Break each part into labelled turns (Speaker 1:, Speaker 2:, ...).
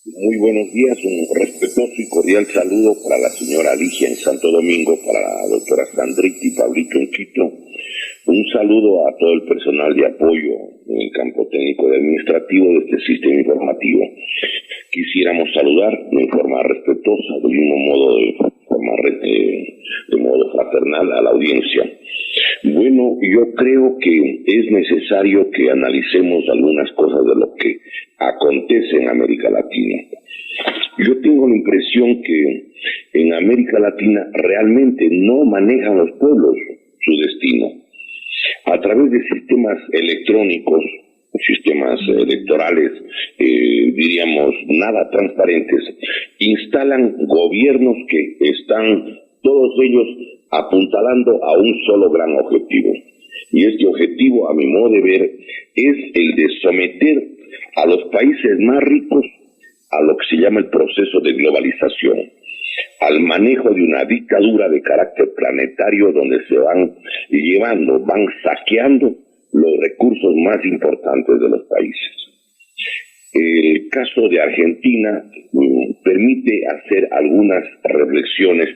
Speaker 1: Muy buenos días, un respetuoso y cordial saludo para la señora Alicia en Santo Domingo, para la doctora Sandrita y Pablito en Quito. Un saludo a todo el personal de apoyo en el campo técnico y administrativo de este sistema informativo. Quisiéramos saludar de forma respetuosa, del mismo modo de modo fraternal a la audiencia. Bueno, yo creo que es necesario que analicemos algunas cosas de lo que acontece en América Latina. Yo tengo la impresión que en América Latina realmente no manejan los pueblos su destino. A través de sistemas electrónicos, sistemas electorales, diríamos, nada transparentes, instalan gobiernos que están todos ellos apuntalando a un solo gran objetivo. Y este objetivo, a mi modo de ver, es el de someter a los países más ricos a lo que se llama el proceso de globalización, al manejo de una dictadura de carácter planetario donde se van saqueando los recursos más importantes de los países. El caso de Argentina permite hacer algunas reflexiones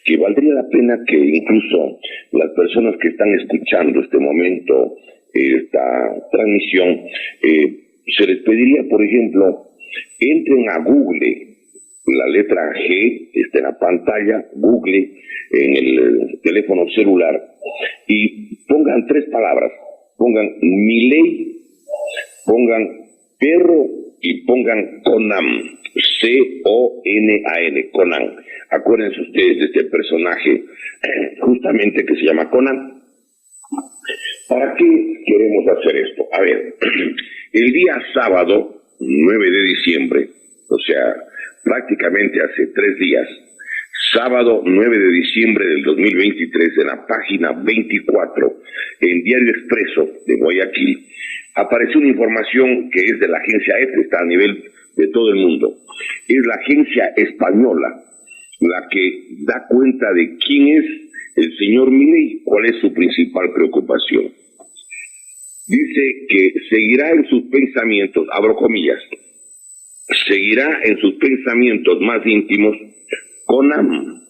Speaker 1: que valdría la pena que incluso las personas que están escuchando este momento, esta transmisión, se les pediría, por ejemplo, entren a Google, la letra G está en la pantalla, Google, en el teléfono celular, y pongan 3 palabras, pongan Milei, pongan perro y pongan Conan, C-O-N-A-N, Conan. Acuérdense ustedes de este personaje justamente que se llama Conan. ¿Para qué queremos hacer esto? A ver, el día sábado 9 de diciembre, o sea, prácticamente hace 3 días, sábado 9 de diciembre del 2023, en la página 24, en Diario Expreso de Guayaquil, apareció una información que es de la agencia EFE, está a nivel de todo el mundo. Es la agencia española la que da cuenta de quién es el señor Milei, cuál es su principal preocupación. Dice que seguirá en sus pensamientos, abro comillas, seguirá en sus pensamientos más íntimos Conan,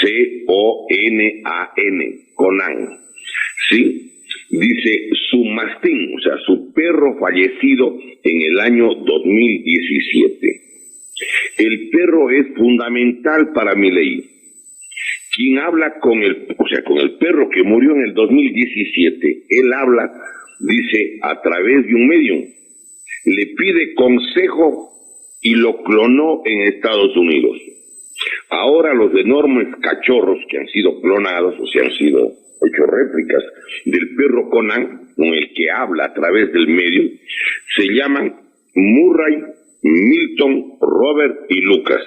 Speaker 1: C-O-N-A-N, Conan, ¿sí? Dice su mastín, o sea, su perro fallecido en el año 2017. El perro es fundamental para Milei. Quien habla con el perro que murió en el 2017, él habla, dice, a través de un medium. Le pide consejo y lo clonó en Estados Unidos. Ahora los enormes cachorros que han sido clonados, o sea, han sido hechos réplicas del perro Conan, con el que habla a través del medio, se llaman Murray, Milton, Robert y Lucas.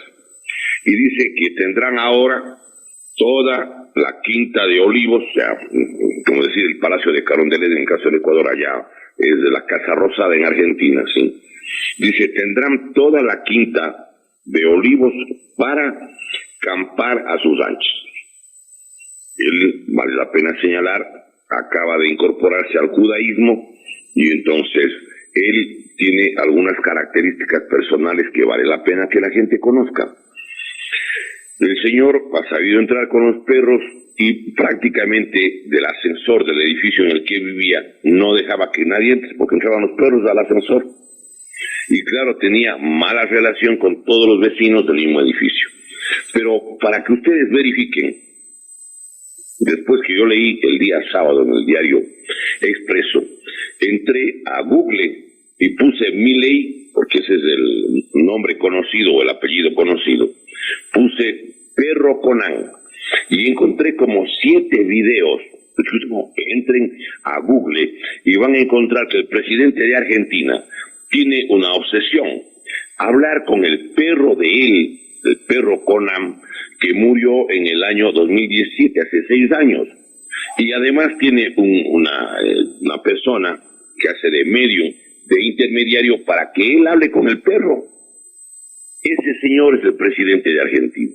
Speaker 1: Y dice que tendrán ahora toda la Quinta de Olivos, o sea, como decir, el Palacio de Carondelet en el caso del Ecuador, allá es de la Casa Rosada en Argentina, ¿sí? Dice, tendrán toda la Quinta de Olivos para campar a sus anchas. Él, vale la pena señalar, acaba de incorporarse al judaísmo y entonces él tiene algunas características personales que vale la pena que la gente conozca. El señor ha sabido entrar con los perros y prácticamente del ascensor del edificio en el que vivía no dejaba que nadie entre porque entraban los perros al ascensor. Y claro, tenía mala relación con todos los vecinos del mismo edificio. Pero para que ustedes verifiquen, después que yo leí el día sábado en el Diario Expreso, entré a Google y puse Milei, porque ese es el nombre conocido o el apellido conocido, puse perro Conan y encontré como 7 videos. Entren a Google y van a encontrar que el presidente de Argentina tiene una obsesión, hablar con el perro de él, el perro Conan, que murió en el año 2017, hace 6 años. Y además tiene una persona que hace de medio, de intermediario, para que él hable con el perro. Ese señor es el presidente de Argentina.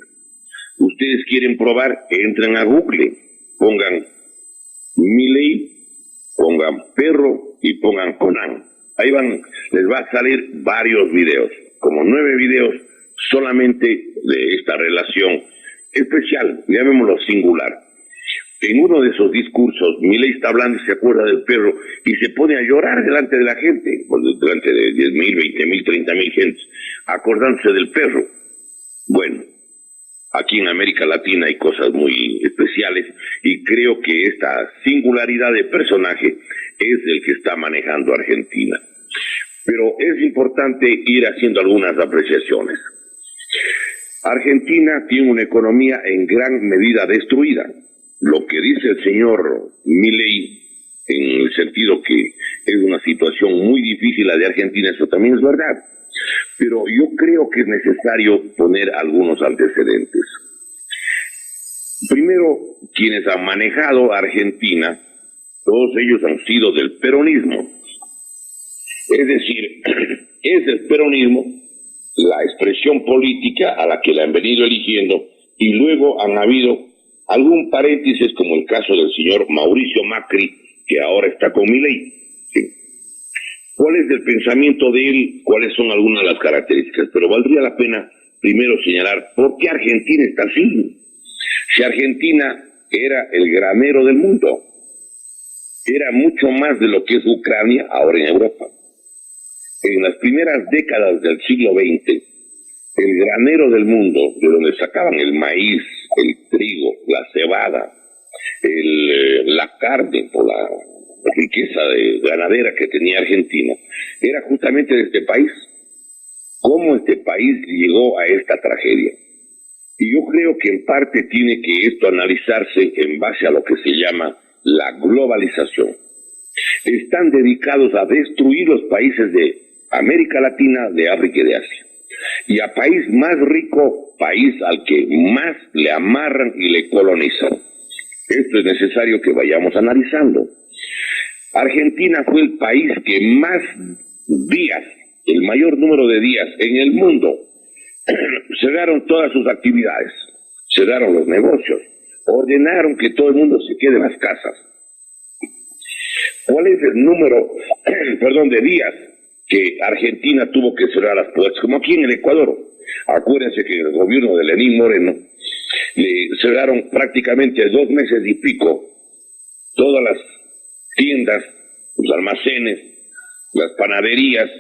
Speaker 1: Ustedes quieren probar, entran a Google, pongan Milei, pongan perro y pongan Conan. Ahí les va a salir varios videos. como 9 videos solamente de esta relación especial, llamémoslo singular. En uno de esos discursos, Milei está hablando y se acuerda del perro y se pone a llorar delante de la gente, delante de 10,000, 20,000, 30,000 gentes, acordándose del perro. Bueno, aquí en América Latina hay cosas muy especiales y creo que esta singularidad de personaje es el que está manejando Argentina. Pero es importante ir haciendo algunas apreciaciones. Argentina tiene una economía en gran medida destruida. Lo que dice el señor Milei, en el sentido que es una situación muy difícil la de Argentina, eso también es verdad. Pero yo creo que es necesario poner algunos antecedentes. Primero, quienes han manejado a Argentina, todos ellos han sido del peronismo. Es decir, es el peronismo la expresión política a la que la han venido eligiendo, y luego han habido algún paréntesis, como el caso del señor Mauricio Macri, que ahora está con Milei. ¿Sí? ¿Cuál es el pensamiento de él? ¿Cuáles son algunas de las características? Pero valdría la pena primero señalar por qué Argentina está así. Si Argentina era el granero del mundo, era mucho más de lo que es Ucrania ahora en Europa. En las primeras décadas del siglo XX, el granero del mundo, de donde sacaban el maíz, el trigo, la cebada, la carne, por la riqueza ganadera que tenía Argentina, era justamente de este país. ¿Cómo este país llegó a esta tragedia? Y yo creo que en parte tiene que esto analizarse en base a lo que se llama la globalización. Están dedicados a destruir los países de América Latina, de África y de Asia. Y a país más rico, país al que más le amarran y le colonizan. Esto es necesario que vayamos analizando. Argentina fue el país que más días, el mayor número de días en el mundo, cerraron todas sus actividades, cerraron los negocios, ordenaron que todo el mundo se quede en las casas. ¿Cuál es el número, de días que Argentina tuvo que cerrar las puertas? Como aquí en el Ecuador. Acuérdense que el gobierno de Lenín Moreno le cerraron prácticamente 2 meses y pico todas las tiendas, los almacenes, las panaderías,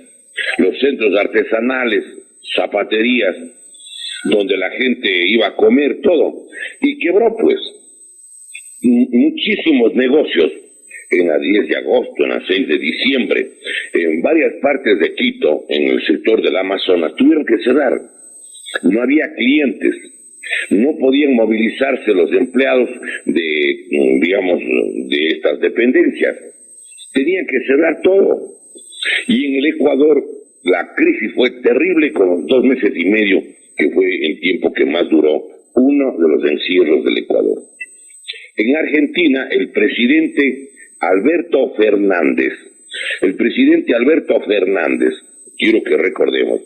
Speaker 1: los centros artesanales, zapaterías, donde la gente iba a comer, todo. Y quebró pues muchísimos negocios. En la 10 de agosto, en la 6 de diciembre, en varias partes de Quito, en el sector del Amazonas, tuvieron que cerrar. No había clientes, no podían movilizarse los empleados de estas dependencias. Tenían que cerrar todo. Y en el Ecuador, la crisis fue terrible con los 2 meses y medio, que fue el tiempo que más duró uno de los encierros del Ecuador. En Argentina, el presidente Alberto Fernández, quiero que recordemos,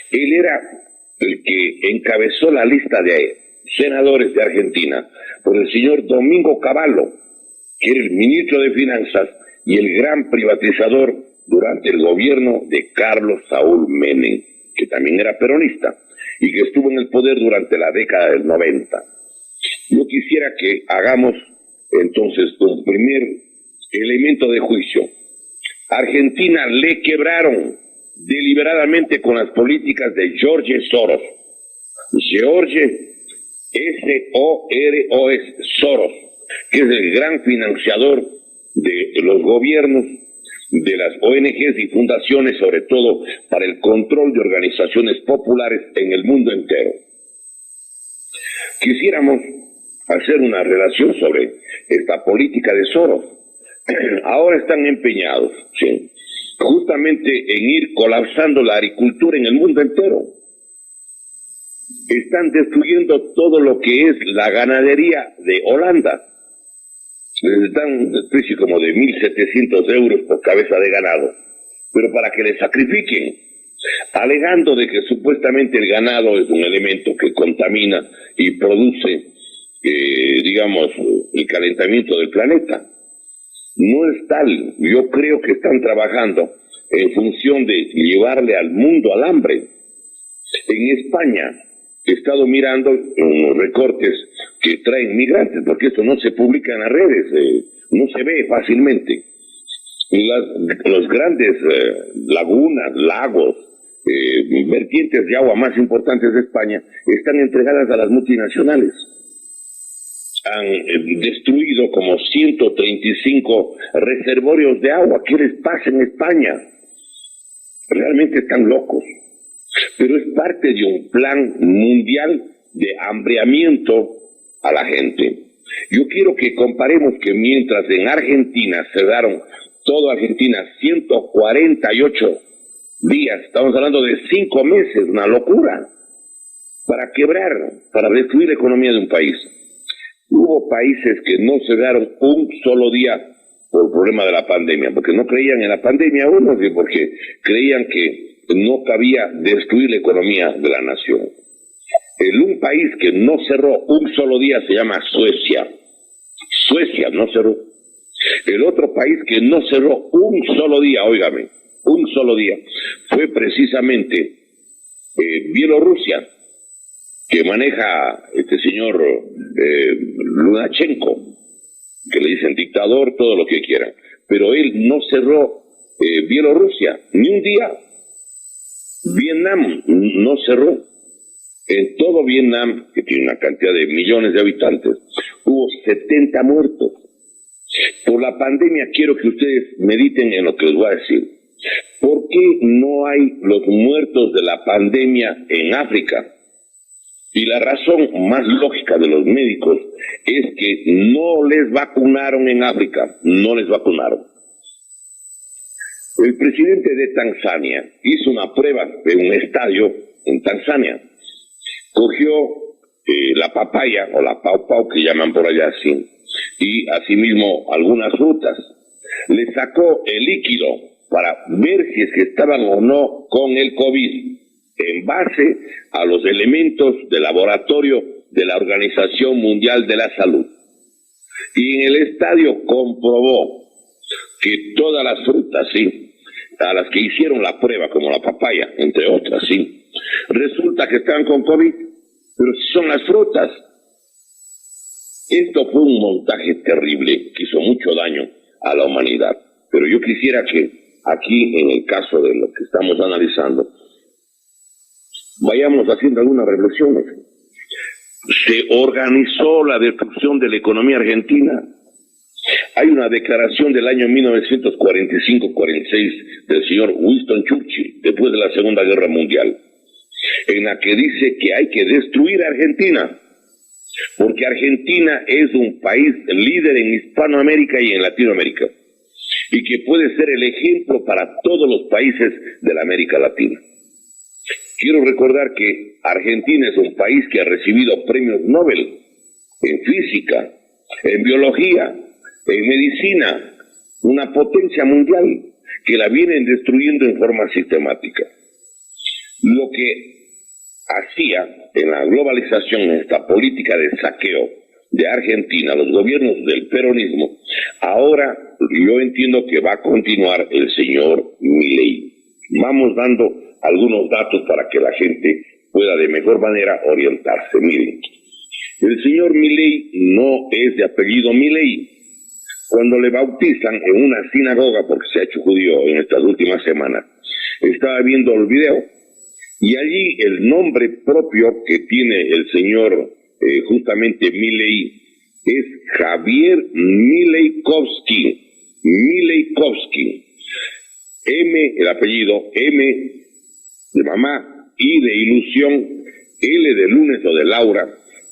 Speaker 1: él era el que encabezó la lista de senadores de Argentina por el señor Domingo Cavallo, que era el ministro de Finanzas y el gran privatizador durante el gobierno de Carlos Saúl Menem, que también era peronista y que estuvo en el poder durante la década del 90. Yo quisiera que hagamos entonces un primer elemento de juicio. Argentina le quebraron deliberadamente con las políticas de George Soros. George S-O-R-O-S, Soros, que es el gran financiador de los gobiernos, de las ONGs y fundaciones, sobre todo para el control de organizaciones populares en el mundo entero. Quisiéramos hacer una relación sobre esta política de Soros. Ahora están empeñados, ¿sí?, justamente en ir colapsando la agricultura en el mundo entero. Están destruyendo todo lo que es la ganadería de Holanda. Les dan un precio como de 1.700 euros por cabeza de ganado, pero para que le sacrifiquen, alegando de que supuestamente el ganado es un elemento que contamina y produce, el calentamiento del planeta. No es tal. Yo creo que están trabajando en función de llevarle al mundo al hambre. En España he estado mirando unos recortes que traen migrantes, porque esto no se publica en las redes, no se ve fácilmente. Los grandes lagunas, lagos, vertientes de agua más importantes de España están entregadas a las multinacionales. Han destruido como 135 reservorios de agua. ¿Qué les pasa en España? Realmente están locos. Pero es parte de un plan mundial de hambriamiento a la gente. Yo quiero que comparemos que mientras en Argentina cerraron toda Argentina 148 días, estamos hablando de 5 meses, una locura, para quebrar, para destruir la economía de un país. Hubo países que no cerraron un solo día por el problema de la pandemia, porque no creían en la pandemia unos y porque creían que no cabía destruir la economía de la nación. Un país que no cerró un solo día se llama Suecia. Suecia no cerró. El otro país que no cerró un solo día, óigame, un solo día, fue precisamente Bielorrusia, que maneja este señor Lukashenko, que le dicen dictador, todo lo que quieran. Pero él no cerró Bielorrusia, ni un día. Vietnam no cerró. En todo Vietnam, que tiene una cantidad de millones de habitantes, hubo 70 muertos. Por la pandemia quiero que ustedes mediten en lo que les voy a decir. ¿Por qué no hay los muertos de la pandemia en África? Y la razón más lógica de los médicos es que no les vacunaron en África, no les vacunaron. El presidente de Tanzania hizo una prueba en un estadio en Tanzania. Cogió la papaya o la pau pau que llaman por allá así, y asimismo algunas frutas. Le sacó el líquido para ver si es que estaban o no con el COVID en base a los elementos de laboratorio de la Organización Mundial de la Salud. Y en el estadio comprobó que todas las frutas, sí, a las que hicieron la prueba, como la papaya, entre otras, sí, resulta que estaban con COVID, pero son las frutas. Esto fue un montaje terrible que hizo mucho daño a la humanidad. Pero yo quisiera que aquí, en el caso de lo que estamos analizando, vayamos haciendo algunas reflexiones. Se organizó la destrucción de la economía argentina. Hay una declaración del año 1945-46 del señor Winston Churchill, después de la Segunda Guerra Mundial, en la que dice que hay que destruir a Argentina, porque Argentina es un país líder en Hispanoamérica y en Latinoamérica, y que puede ser el ejemplo para todos los países de la América Latina. Quiero recordar que Argentina es un país que ha recibido premios Nobel en física, en biología, en medicina, una potencia mundial que la vienen destruyendo en forma sistemática. Lo que hacía en la globalización, en esta política de saqueo de Argentina, los gobiernos del peronismo, ahora yo entiendo que va a continuar el señor Milei. Vamos dando algunos datos para que la gente pueda de mejor manera orientarse. Miren, el señor Milei no es de apellido Milei. Cuando le bautizan en una sinagoga, porque se ha hecho judío en estas últimas semanas, estaba viendo el video, y allí el nombre propio que tiene el señor justamente Milei es Javier Milejkovski. Milejkovski. M, el apellido, M de mamá, I de ilusión, L de lunes o de Laura,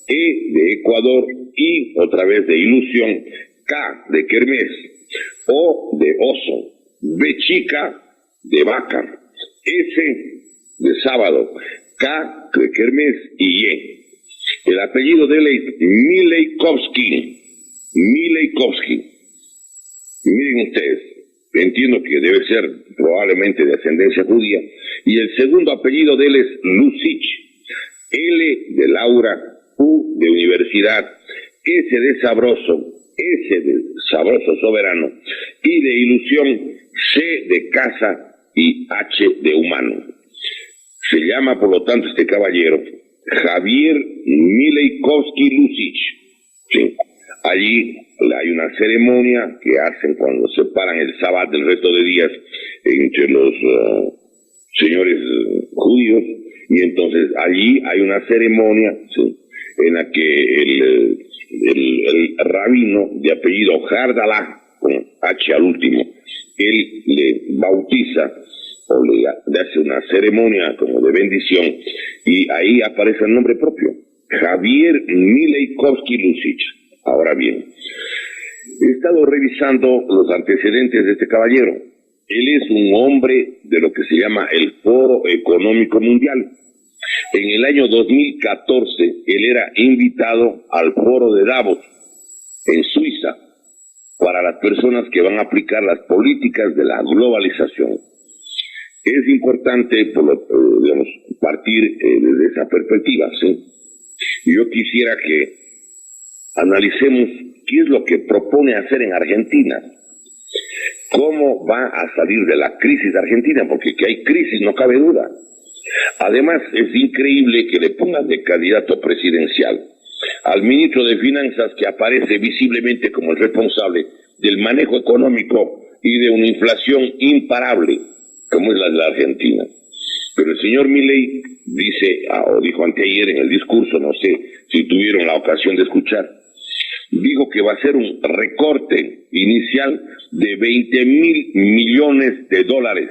Speaker 1: E de Ecuador, I otra vez de ilusión, K de kermés, O de oso, B chica de vaca, S de sábado, K de kermés y Y. El apellido de él es Milejkovski. Milejkovski. Miren ustedes, entiendo que debe ser probablemente de ascendencia judía, y el segundo apellido de él es Lucich. L de Laura, U de universidad, S de sabroso, S de sabroso soberano, I de ilusión, C de casa y H de humano. Se llama, por lo tanto, este caballero Javier Milejkovsky Lucic. Sí. Allí hay una ceremonia que hacen cuando separan el sábado del resto de días entre los señores judíos, y entonces allí hay una ceremonia, ¿sí?, en la que el rabino de apellido Jardalá, con H al último, él le bautiza o le hace una ceremonia como de bendición, y ahí aparece el nombre propio, Javier Milejkovsky Lucic. Ahora bien, he estado revisando los antecedentes de este caballero. Él es un hombre de lo que se llama el Foro Económico Mundial. En el año 2014, él era invitado al Foro de Davos, en Suiza, para las personas que van a aplicar las políticas de la globalización. Es importante, digamos, partir desde esa perspectiva, ¿sí? Yo quisiera que analicemos qué es lo que propone hacer en Argentina. ¿Cómo va a salir de la crisis de Argentina? Porque que hay crisis, no cabe duda. Además, es increíble que le pongan de candidato presidencial al ministro de Finanzas, que aparece visiblemente como el responsable del manejo económico y de una inflación imparable, como es la de la Argentina. Pero el señor Milei dice, o dijo anteayer en el discurso, no sé si tuvieron la ocasión de escuchar, dijo que va a ser un recorte inicial de 20.000 millones de dólares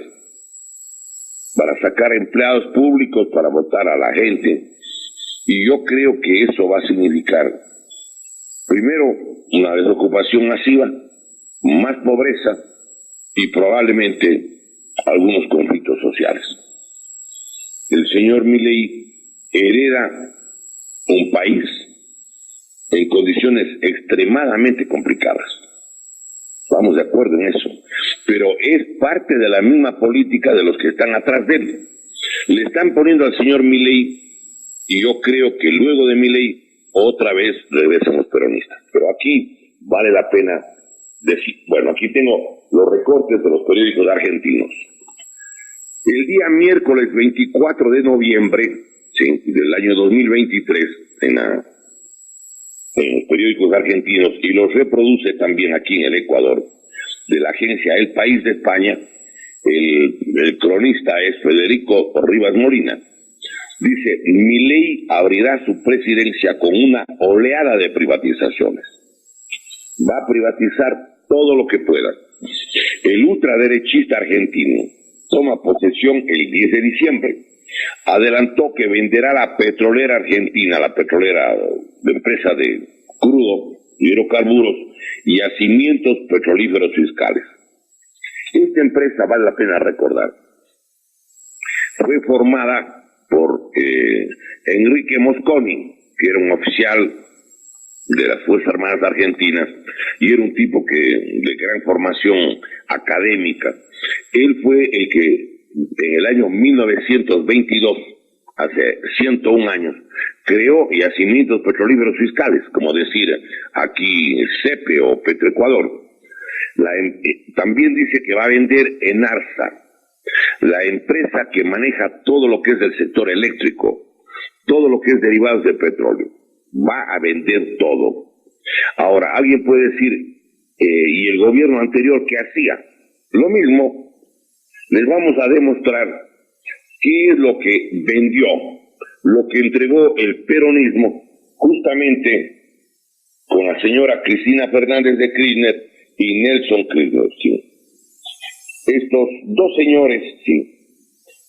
Speaker 1: para sacar empleados públicos, para votar a la gente. Y yo creo que eso va a significar, primero, una desocupación masiva, más pobreza y probablemente algunos conflictos sociales. El señor Milei hereda un país en condiciones extremadamente complicadas. Estamos de acuerdo en eso. Pero es parte de la misma política de los que están atrás de él. Le están poniendo al señor Milei, y yo creo que luego de Milei otra vez regresan los peronistas. Pero aquí vale la pena decir, bueno, aquí tengo los recortes de los periódicos argentinos. El día miércoles 24 de noviembre, ¿sí?, del año 2023, en los periódicos argentinos, y los reproduce también aquí en el Ecuador, de la agencia El País de España, el cronista es Federico Rivas Molina. Dice, Milei abrirá su presidencia con una oleada de privatizaciones. Va a privatizar todo lo que pueda. El ultraderechista argentino toma posesión el 10 de diciembre. Adelantó que venderá la petrolera argentina, la petrolera de empresa de crudo, hidrocarburos y yacimientos petrolíferos fiscales. Esta empresa, vale la pena recordar, fue formada por Enrique Mosconi, que era un oficial de las Fuerzas Armadas Argentinas y era un tipo de gran formación académica. Él fue el que en el año 1922, hace 101 años, creó yacimientos petrolíferos fiscales, como decir aquí CEPE o Petroecuador. También dice que va a vender Enarsa, la empresa que maneja todo lo que es del sector eléctrico, todo lo que es derivados de petróleo. Va a vender todo. Ahora, alguien puede decir, ¿y el gobierno anterior qué hacía? Lo mismo. Les vamos a demostrar qué es lo que vendió, lo que entregó el peronismo justamente con la señora Cristina Fernández de Kirchner y Nelson Kirchner, ¿sí? Estos dos señores, sí,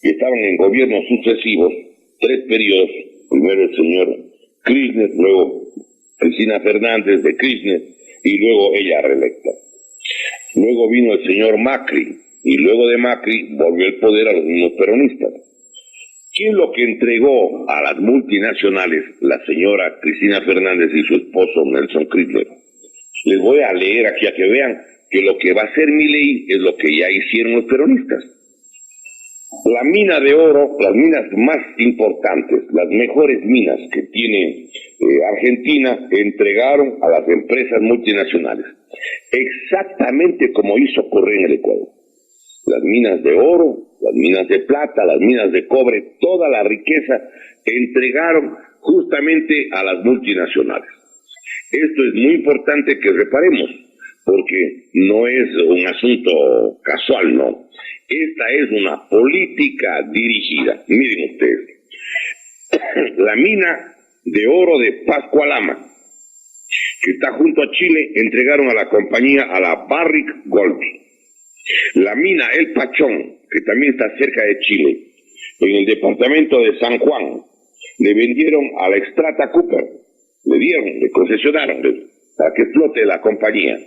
Speaker 1: que estaban en gobiernos sucesivos, 3 periodos, primero el señor Kirchner, luego Cristina Fernández de Kirchner y luego ella reelecta. Luego vino el señor Macri, y luego de Macri volvió el poder a los mismos peronistas. ¿Qué es lo que entregó a las multinacionales la señora Cristina Fernández y su esposo Nelson Kirchner? Les voy a leer aquí a que vean que lo que va a hacer Milei es lo que ya hicieron los peronistas. La mina de oro, las minas más importantes, las mejores minas que tiene Argentina, entregaron a las empresas multinacionales, exactamente como hizo ocurrir en el Ecuador. Las minas de oro, las minas de plata, las minas de cobre, toda la riqueza entregaron justamente a las multinacionales. Esto es muy importante que reparemos, porque no es un asunto casual, no. Esta es una política dirigida. Miren ustedes, la mina de oro de Pascualama, que está junto a Chile, entregaron a la compañía, a la Barrick Gold. La mina El Pachón, que también está cerca de Chile, en el departamento de San Juan, le vendieron a la Extrata Cooper, le concesionaron para que explote la compañía,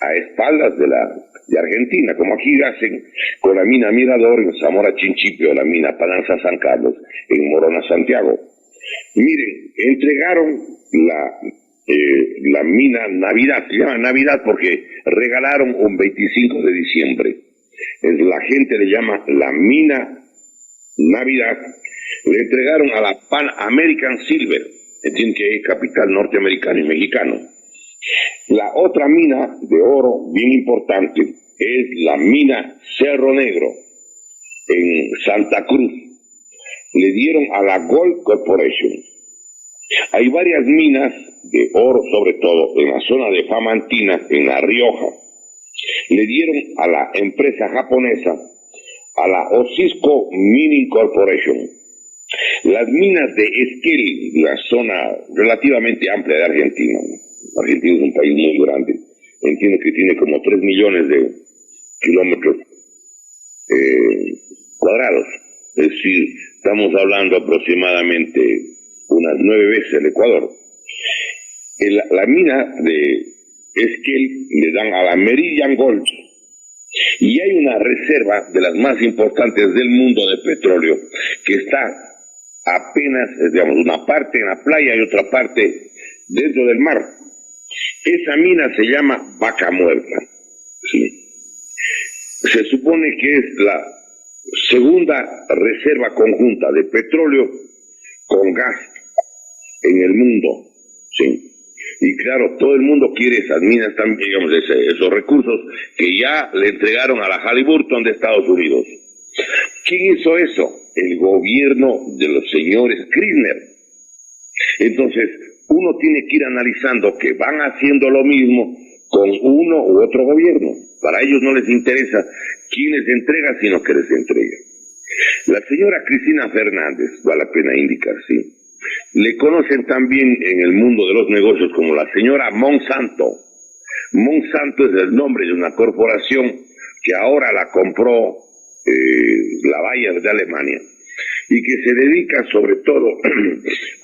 Speaker 1: a espaldas de Argentina, como aquí hacen con la mina Mirador en Zamora Chinchipio, la mina Pananza San Carlos en Morona Santiago. Miren, entregaron la mina Navidad, se llama Navidad porque regalaron un 25 de diciembre. La gente le llama la mina Navidad. Le entregaron a la Pan American Silver, entienden que es capital norteamericano y mexicano. La otra mina de oro bien importante es la mina Cerro Negro en Santa Cruz. Le dieron a la Gold Corporation. Hay varias minas de oro, sobre todo en la zona de Famantina, en La Rioja. Le dieron a la empresa japonesa, a la Osisco Mining Corporation. Las minas de Esquel, la zona relativamente amplia de Argentina. Argentina es un país muy grande. Entiendo que tiene como 3 millones de kilómetros cuadrados. Es decir, estamos hablando aproximadamente unas 9 veces el Ecuador. La mina de Esquel le dan a la Meridian Gold. Y hay una reserva de las más importantes del mundo de petróleo que está apenas, digamos, una parte en la playa y otra parte dentro del mar. Esa mina se llama Vaca Muerta. ¿Sí? Se supone que es la segunda reserva conjunta de petróleo con gas en el mundo. ¿Sí? Y claro, todo el mundo quiere esas minas también, digamos, esos recursos que ya le entregaron a la Halliburton de Estados Unidos. ¿Quién hizo eso? El gobierno de los señores Kirchner. Entonces, uno tiene que ir analizando que van haciendo lo mismo con uno u otro gobierno. Para ellos no les interesa quién les entrega, sino que les entrega. La señora Cristina Fernández, vale la pena indicar, sí. Le conocen también en el mundo de los negocios como la señora Monsanto. Monsanto es el nombre de una corporación que ahora la compró la Bayer de Alemania y que se dedica sobre todo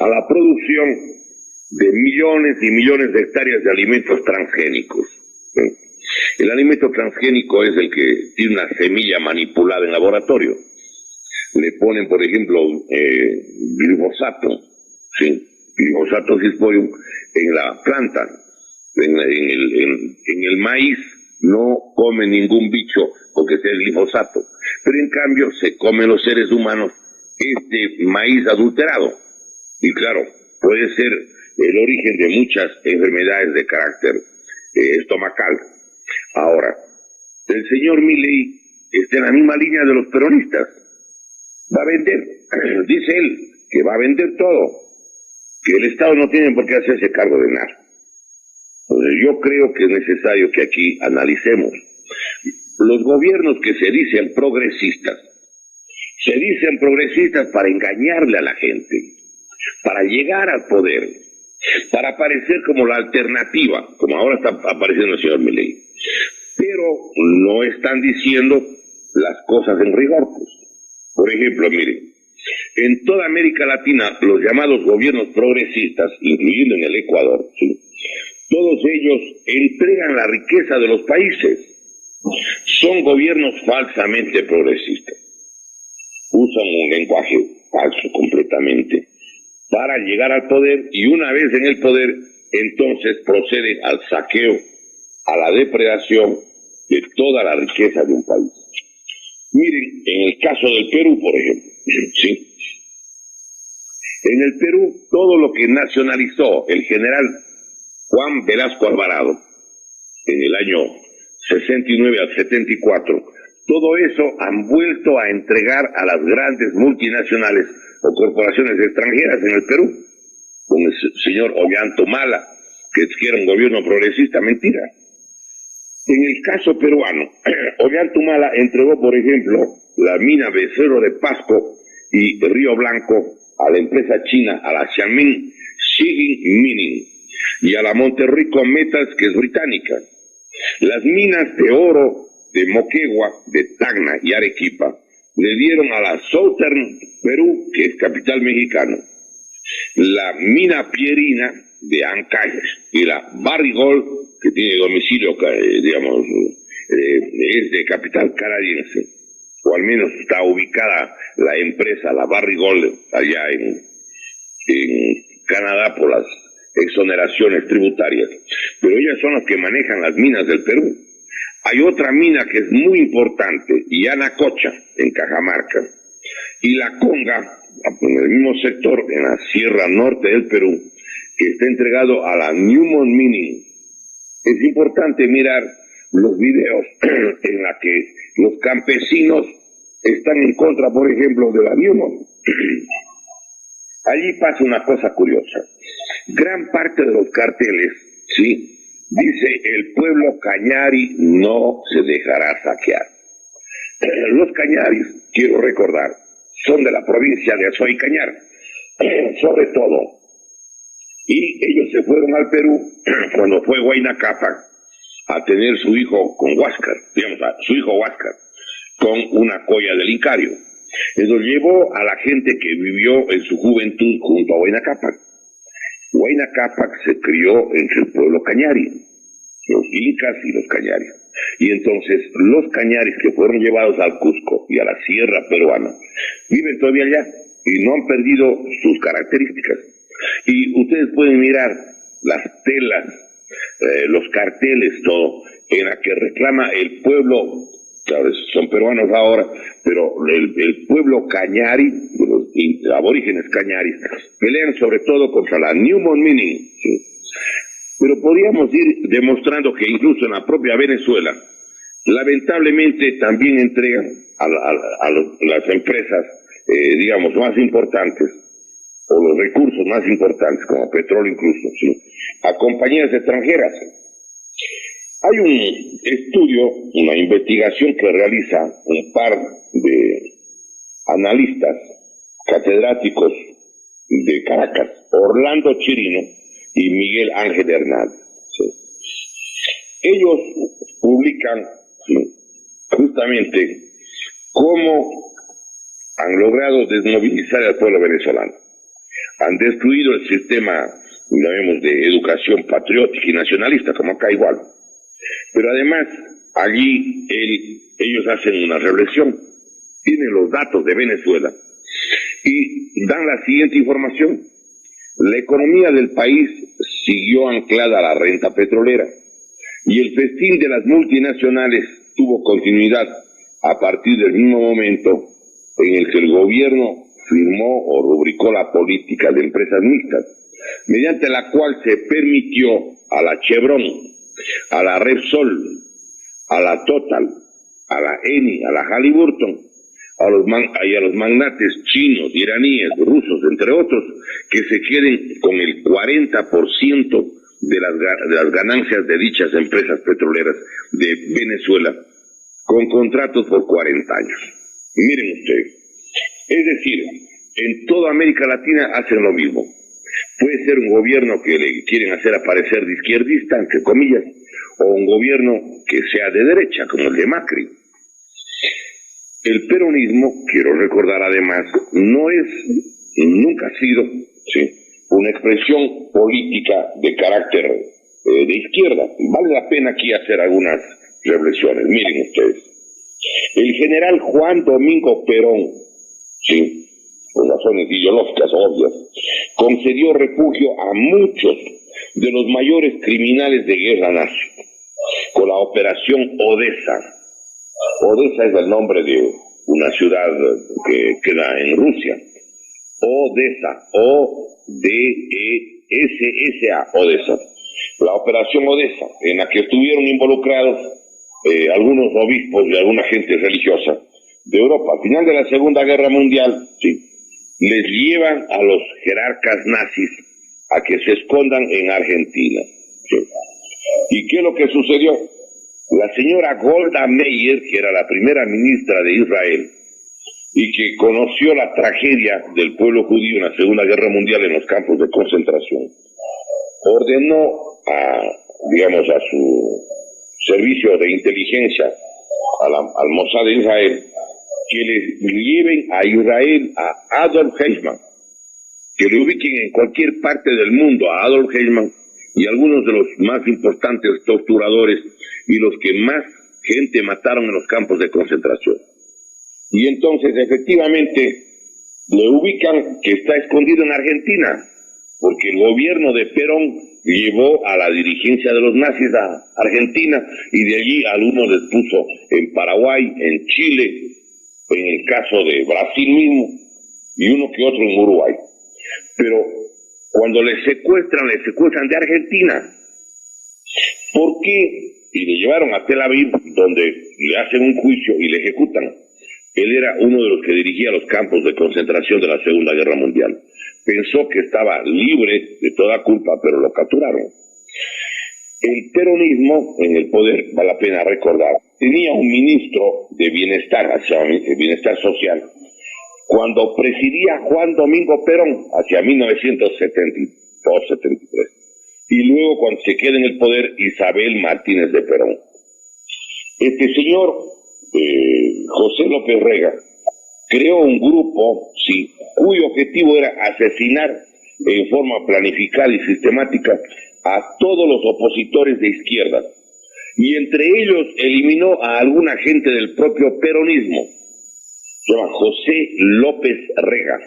Speaker 1: a la producción de millones y millones de hectáreas de alimentos transgénicos. El alimento transgénico es el que tiene una semilla manipulada en laboratorio. Le ponen, por ejemplo, glifosato, ¿sí? Glifosato cisporium en la planta, en el maíz no come ningún bicho porque sea glifosato, pero en cambio se comen los seres humanos este maíz adulterado. Y claro, puede ser el origen de muchas enfermedades de carácter estomacal. Ahora, el señor Milei está en la misma línea de los peronistas. Va a vender, dice él, que va a vender todo, que el Estado no tiene por qué hacerse cargo de nada. Entonces, yo creo que es necesario que aquí analicemos. Los gobiernos que se dicen progresistas para engañarle a la gente, para llegar al poder, para aparecer como la alternativa, como ahora está apareciendo el señor Milei, pero no están diciendo las cosas en rigor, pues. Por ejemplo, miren, en toda América Latina, los llamados gobiernos progresistas, incluyendo en el Ecuador, ¿sí?, todos ellos entregan la riqueza de los países. Son gobiernos falsamente progresistas. Usan un lenguaje falso completamente para llegar al poder y una vez en el poder, entonces proceden al saqueo, a la depredación de toda la riqueza de un país. Miren, en el caso del Perú, por ejemplo, ¿sí? En el Perú, todo lo que nacionalizó el general Juan Velasco Alvarado en el año 69 al 74, todo eso han vuelto a entregar a las grandes multinacionales o corporaciones extranjeras en el Perú, con el señor Ollanta, que era un gobierno progresista. Mentira. En el caso peruano, Ollanta entregó, por ejemplo, la mina Becerro de Pasco y Río Blanco a la empresa china, a la Xiamen Shigin Mining, y a la Monterrico Metals, que es británica. Las minas de oro de Moquegua, de Tacna y Arequipa le dieron a la Southern Perú, que es capital mexicano. La mina Pierina de Ancash y la Barrigold, que tiene domicilio, digamos, es de capital canadiense, o al menos está ubicada la empresa, la Barrigold, allá en Canadá por las exoneraciones tributarias, pero ellas son las que manejan las minas del Perú. Hay otra mina que es muy importante, Yanacocha, en Cajamarca, y la Conga, en el mismo sector, en la Sierra Norte del Perú, que está entregado a la Newmont Mining. Es importante mirar los videos en la que los campesinos están en contra, por ejemplo, de la Newmont. Allí pasa una cosa curiosa. Gran parte de los carteles, sí, dice: el pueblo cañari no se dejará saquear. Los cañaris, quiero recordar, son de la provincia de Azuay Cañar, sobre todo. Y ellos se fueron al Perú cuando fue Huayna Cápac a tener su hijo con Huáscar, digamos, a su hijo Huáscar, con una colla del Incario. Eso llevó a la gente que vivió en su juventud junto a Huayna Cápac. Huayna Cápac se crió entre el pueblo cañari, los incas y los cañaris. Y entonces los cañaris que fueron llevados al Cusco y a la sierra peruana viven todavía allá y no han perdido sus características. Y ustedes pueden mirar las telas, los carteles, todo, en la que reclama el pueblo, claro, son peruanos ahora, pero el pueblo cañari, de los aborígenes cañaris, pelean sobre todo contra la Newmont Mining, ¿sí? Pero podríamos ir demostrando que incluso en la propia Venezuela, lamentablemente también entregan a las empresas, digamos, más importantes, o los recursos más importantes, como petróleo incluso, ¿sí?, a compañías extranjeras. Hay un estudio, una investigación que realiza un par de analistas catedráticos de Caracas, Orlando Chirino y Miguel Ángel Hernández. ¿Sí? Ellos publican, ¿sí?, justamente cómo han logrado desmovilizar al pueblo venezolano. Han destruido el sistema, digamos, de educación patriótica y nacionalista, como acá igual. Pero además, allí ellos hacen una reflexión, tienen los datos de Venezuela y dan la siguiente información. La economía del país siguió anclada a la renta petrolera y el festín de las multinacionales tuvo continuidad a partir del mismo momento en el que el gobierno firmó o rubricó la política de empresas mixtas, mediante la cual se permitió a la Chevron, a la Repsol, a la Total, a la Eni, a la Halliburton, a los magnates chinos, iraníes, rusos, entre otros, que se queden con el 40% de las ganancias de dichas empresas petroleras de Venezuela, con contratos por 40 años. Miren ustedes, es decir, en toda América Latina hacen lo mismo. Puede ser un gobierno que le quieren hacer aparecer de izquierdista, entre comillas, o un gobierno que sea de derecha, como el de Macri. El peronismo, quiero recordar además, nunca ha sido, ¿sí?, una expresión política de carácter de izquierda. Vale la pena aquí hacer algunas reflexiones. Miren ustedes. El general Juan Domingo Perón, sí, por razones ideológicas obvias, concedió refugio a muchos de los mayores criminales de guerra nazi, con la operación Odessa. Odessa es el nombre de una ciudad que queda en Rusia. Odessa, O-D-E-S-S-A, Odessa. La operación Odessa, en la que estuvieron involucrados algunos obispos y alguna gente religiosa de Europa, al final de la Segunda Guerra Mundial, sí, les llevan a los jerarcas nazis a que se escondan en Argentina. ¿Sí? ¿Y qué es lo que sucedió? La señora Golda Meir, que era la primera ministra de Israel, y que conoció la tragedia del pueblo judío en la Segunda Guerra Mundial en los campos de concentración, ordenó a su servicio de inteligencia, al Mossad de Israel, que le lleven a Israel a Adolf Eichmann, que le ubiquen en cualquier parte del mundo a Adolf Eichmann y algunos de los más importantes torturadores y los que más gente mataron en los campos de concentración. Y entonces efectivamente le ubican que está escondido en Argentina, porque el gobierno de Perón llevó a la dirigencia de los nazis a Argentina y de allí algunos les puso en Paraguay, en Chile, en el caso de Brasil mismo, y uno que otro en Uruguay. Pero cuando le secuestran de Argentina. ¿Por qué? Y le llevaron a Tel Aviv, donde le hacen un juicio y le ejecutan. Él era uno de los que dirigía los campos de concentración de la Segunda Guerra Mundial. Pensó que estaba libre de toda culpa, pero lo capturaron. El peronismo en el poder, vale la pena recordar, tenía un ministro de bienestar, bienestar social, cuando presidía Juan Domingo Perón, hacia 1972-73. Y luego cuando se queda en el poder Isabel Martínez de Perón. Este señor, José López Rega, creó un grupo, sí, cuyo objetivo era asesinar en forma planificada y sistemática a todos los opositores de izquierda. Y entre ellos eliminó a alguna gente del propio peronismo. Se llama José López Rega.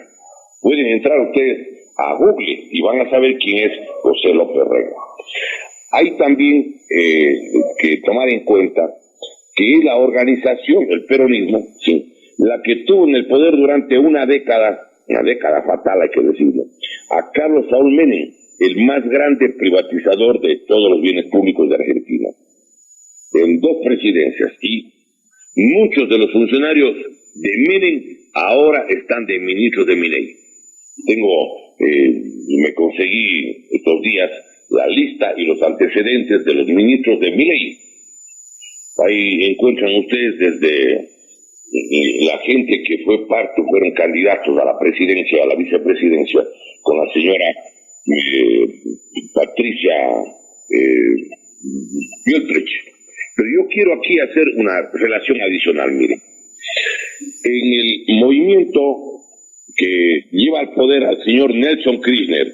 Speaker 1: Pueden entrar ustedes a Google y van a saber quién es José López Rega. Hay también que tomar en cuenta que es la organización, el peronismo, sí, la que tuvo en el poder durante una década fatal, hay que decirlo, a Carlos Saúl Menem, el más grande privatizador de todos los bienes públicos de Argentina, en 2 presidencias, y muchos de los funcionarios de Menem ahora están de ministros de Milei. Me conseguí estos días la lista y los antecedentes de los ministros de Milei. Ahí encuentran ustedes desde la gente que fueron candidatos a la presidencia, a la vicepresidencia, con la señora Patricia Bullrich. Pero yo quiero aquí hacer una relación adicional, miren. En el movimiento que lleva al poder al señor Nelson Kirchner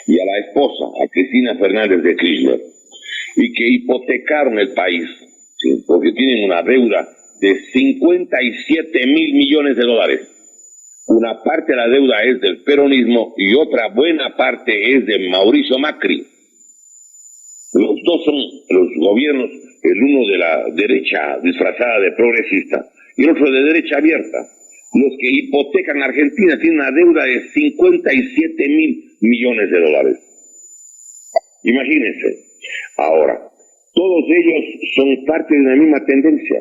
Speaker 1: y a la esposa, a Cristina Fernández de Kirchner, y que hipotecaron el país, ¿sí? Porque tienen una deuda de 57 mil millones de dólares. Una parte de la deuda es del peronismo y otra buena parte es de Mauricio Macri. Los dos son los gobiernos, el uno de la derecha disfrazada de progresista y el otro de derecha abierta. Los que hipotecan a Argentina tienen una deuda de 57 mil millones de dólares. Imagínense. Ahora, todos ellos son parte de una misma tendencia.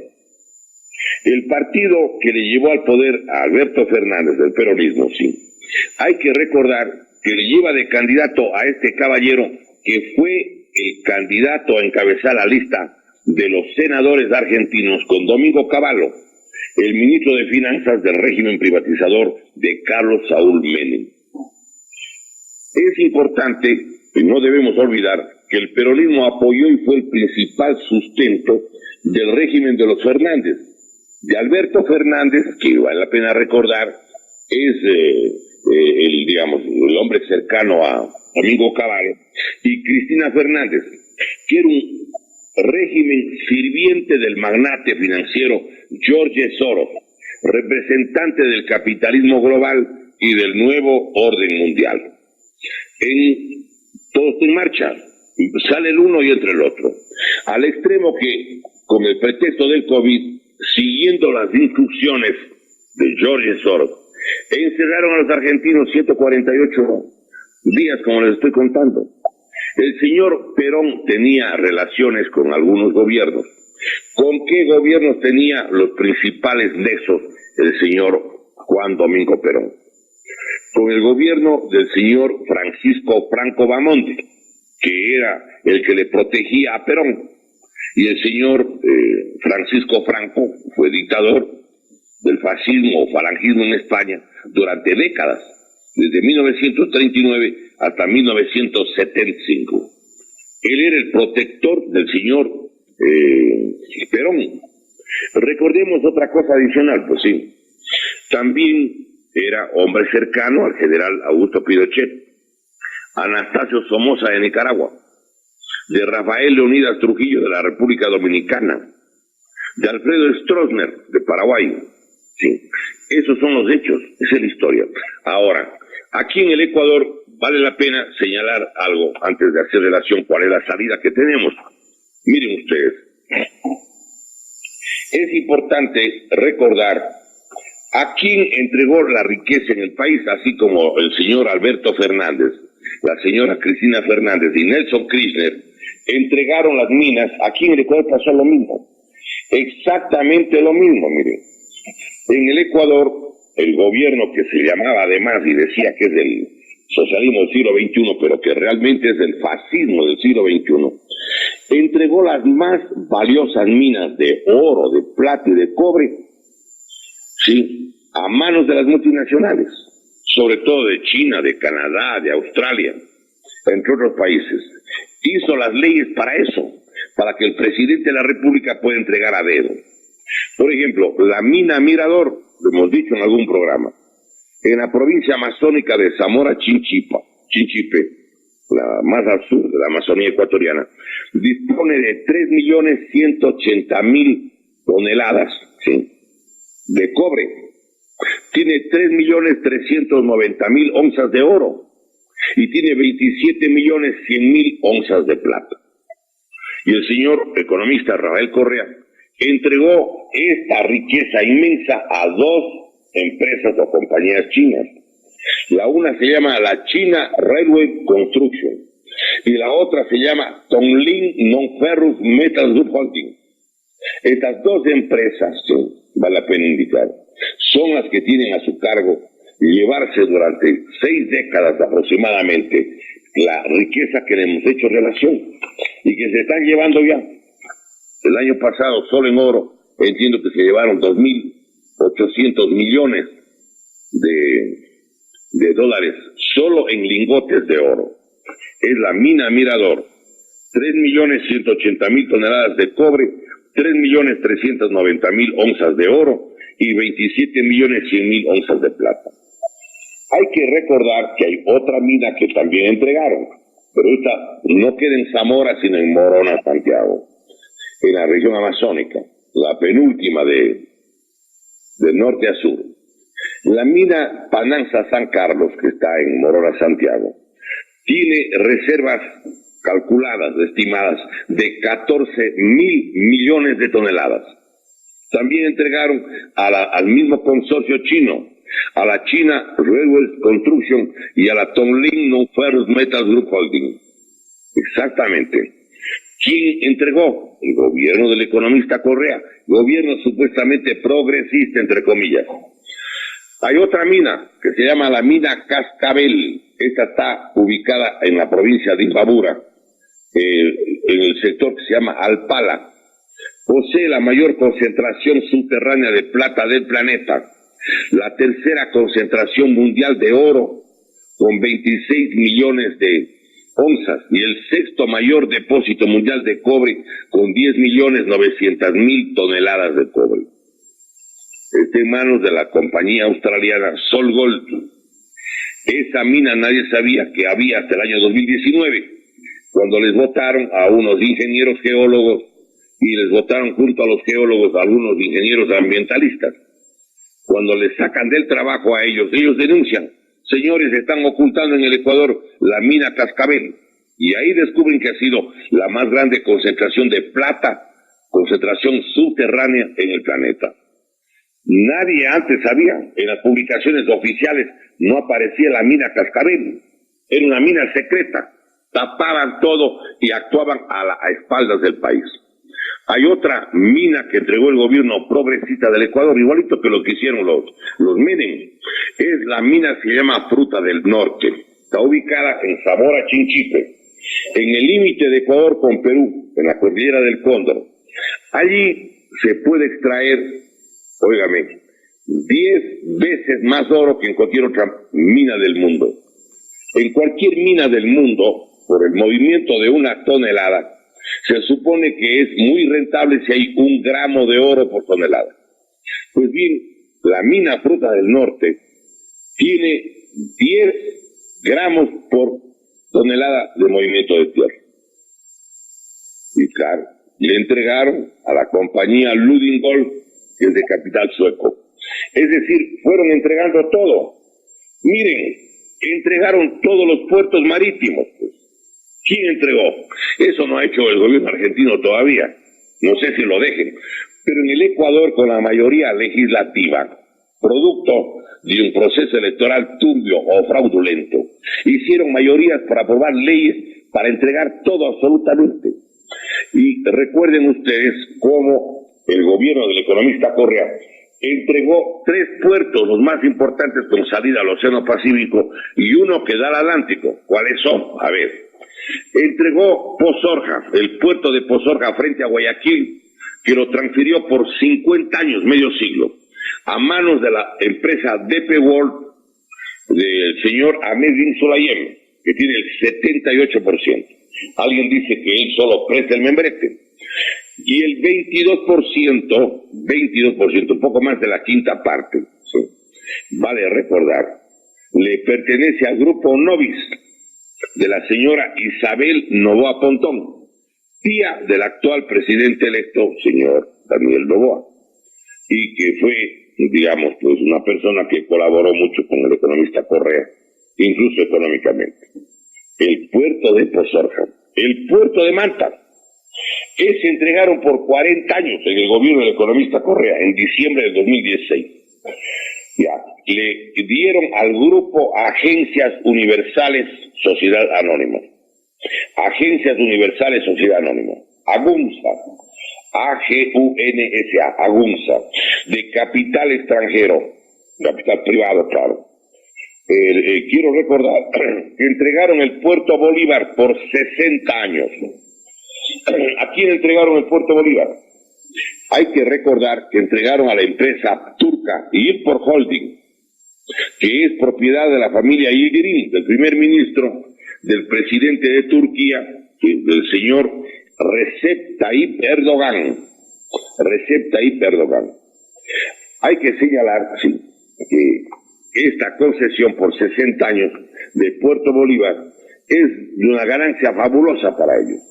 Speaker 1: El partido que le llevó al poder a Alberto Fernández, del peronismo, sí. Hay que recordar que le lleva de candidato a este caballero que fue el candidato a encabezar la lista de los senadores argentinos con Domingo Cavallo, el ministro de Finanzas del régimen privatizador de Carlos Saúl Menem. Es importante, y no debemos olvidar, que el peronismo apoyó y fue el principal sustento del régimen de los Fernández. De Alberto Fernández, que vale la pena recordar, es el hombre cercano a Domingo Cavallo, y Cristina Fernández, que era un régimen sirviente del magnate financiero George Soros, representante del capitalismo global y del nuevo orden mundial. Todo está en marcha, sale el uno y entra el otro, al extremo que, con el pretexto del COVID, siguiendo las instrucciones de George Soros, encerraron a los argentinos 148 días, como les estoy contando. El señor Perón tenía relaciones con algunos gobiernos, ¿Con qué gobiernos tenía los principales nexos el señor Juan Domingo Perón? Con el gobierno del señor Francisco Franco Bamonte, que era el que le protegía a Perón, y el señor Francisco Franco fue dictador del fascismo o falangismo en España durante décadas, desde 1939 hasta 1975. Él era el protector del señor Perón. Recordemos otra cosa adicional, pues sí, también era hombre cercano al general Augusto Pinochet, Anastasio Somoza de Nicaragua, de Rafael Leonidas Trujillo de la República Dominicana, de Alfredo Stroessner de Paraguay. Sí, esos son los hechos, esa es la historia. Ahora, aquí en el Ecuador vale la pena señalar algo antes de hacer relación cuál es la salida que tenemos. Miren ustedes, es importante recordar a quién entregó la riqueza en el país, así como el señor Alberto Fernández, la señora Cristina Fernández y Nelson Kirchner entregaron las minas. Aquí en el Ecuador pasó lo mismo, exactamente lo mismo. Miren, en el Ecuador el gobierno, que se llamaba además y decía que es del socialismo del siglo XXI, pero que realmente es del fascismo del siglo XXI, entregó las más valiosas minas de oro, de plata y de cobre, sí, a manos de las multinacionales, sobre todo de China, de Canadá, de Australia, entre otros países. Hizo las leyes para eso, para que el presidente de la República pueda entregar a dedo. Por ejemplo, la mina Mirador, lo hemos dicho en algún programa, en la provincia amazónica de Zamora Chinchipe, la más al sur de la Amazonía ecuatoriana, dispone de 3.180.000 toneladas, ¿sí?, de cobre. Tiene 3.390.000 onzas de oro y tiene 27.100.000 onzas de plata. Y el señor economista Rafael Correa entregó esta riqueza inmensa a dos empresas o compañías chinas. La una se llama la China Railway Construction y la otra se llama Tongling Non-Ferrous Metals Group Holding. Estas dos empresas, sí, vale la pena indicar, son las que tienen a su cargo llevarse durante 6 décadas aproximadamente la riqueza que le hemos hecho relación y que se están llevando ya. El año pasado, solo en oro, entiendo que se llevaron 2.800 millones de dólares, solo en lingotes de oro. Es la mina Mirador, 3.180.000 toneladas de cobre, 3.390.000 onzas de oro y 27.100.000 onzas de plata. Hay que recordar que hay otra mina que también entregaron, pero esta no queda en Zamora, sino en Morona, Santiago, en la región amazónica, la penúltima de norte a sur. La mina Pananza San Carlos, que está en Morona, Santiago, tiene reservas calculadas, estimadas, de 14.000 millones de toneladas. También entregaron al mismo consorcio chino, a la China Railway Construction y a la Tongling Non-Ferrous Metals Group Holding. Exactamente. ¿Quién entregó? El gobierno del economista Correa, gobierno supuestamente progresista, entre comillas. Hay otra mina que se llama la mina Cascabel. Esta está ubicada en la provincia de Imbabura, en el sector que se llama Alpala. Posee la mayor concentración subterránea de plata del planeta, la tercera concentración mundial de oro, con 26 millones de onzas, y el sexto mayor depósito mundial de cobre, con 10.900.000 toneladas de cobre. Está en manos de la compañía australiana SolGold. Esa mina nadie sabía que había hasta el año 2019, cuando les votaron a unos ingenieros geólogos y les votaron junto a los geólogos a algunos ingenieros ambientalistas. Cuando les sacan del trabajo a ellos denuncian: señores, están ocultando en el Ecuador la mina Cascabel. Y ahí descubren que ha sido la más grande concentración de plata, concentración subterránea en el planeta. Nadie antes sabía, en las publicaciones oficiales no aparecía la mina Cascabel. Era una mina secreta, tapaban todo y actuaban a espaldas del país. Hay otra mina que entregó el gobierno progresista del Ecuador, igualito que lo que hicieron los Menem. Es la mina, se llama Fruta del Norte. Está ubicada en Zamora Chinchipe, en el límite de Ecuador con Perú, en la cordillera del Cóndor. Allí se puede extraer, óigame, 10 veces más oro que en cualquier otra mina del mundo. En cualquier mina del mundo, por el movimiento de una tonelada, se supone que es muy rentable si hay 1 gramo de oro por tonelada. Pues bien, la mina Fruta del Norte tiene 10 gramos por tonelada de movimiento de tierra. Y claro, le entregaron a la compañía Ludingol, que es de capital sueco. Es decir, fueron entregando todo. Miren, entregaron todos los puertos marítimos. Pues. ¿Quién entregó? Eso no ha hecho el gobierno argentino todavía. No sé si lo dejen. Pero en el Ecuador, con la mayoría legislativa, producto de un proceso electoral turbio o fraudulento, hicieron mayorías para aprobar leyes para entregar todo absolutamente. Y recuerden ustedes cómo el gobierno del economista Correa entregó 3 puertos, los más importantes con salida al Océano Pacífico, y uno que da al Atlántico. ¿Cuáles son? A ver. Entregó Pozorja, el puerto de Pozorja frente a Guayaquil, que lo transfirió por 50 años, medio siglo, a manos de la empresa DP World del señor Ahmed Bin Sulayem, que tiene el 78%. Alguien dice que él solo presta el membrete. Y el 22%, un poco más de la quinta parte, ¿sí? Vale recordar, le pertenece al grupo Novis, de la señora Isabel Noboa Pontón, tía del actual presidente electo, señor Daniel Noboa, y que fue, digamos, pues una persona que colaboró mucho con el economista Correa, incluso económicamente. El puerto de Pozorja, el puerto de Manta, se entregaron por 40 años en el gobierno del economista Correa, en diciembre del 2016. Ya, le dieron al grupo Agencias Universales Sociedad Anónima. Agencias Universales Sociedad Anónima. AGUNSA. AGUNSA. AGUNSA. De capital extranjero. Capital privado, claro. Quiero recordar que entregaron el Puerto Bolívar por 60 años. ¿A quién entregaron el Puerto Bolívar? Hay que recordar que entregaron a la empresa turca Yilpor Holding, que es propiedad de la familia Yildirim, del primer ministro, del presidente de Turquía, del señor Recep Tayyip Erdogan. Recep Tayyip Erdogan. Hay que señalar, sí, que esta concesión por 60 años de Puerto Bolívar es de una ganancia fabulosa para ellos.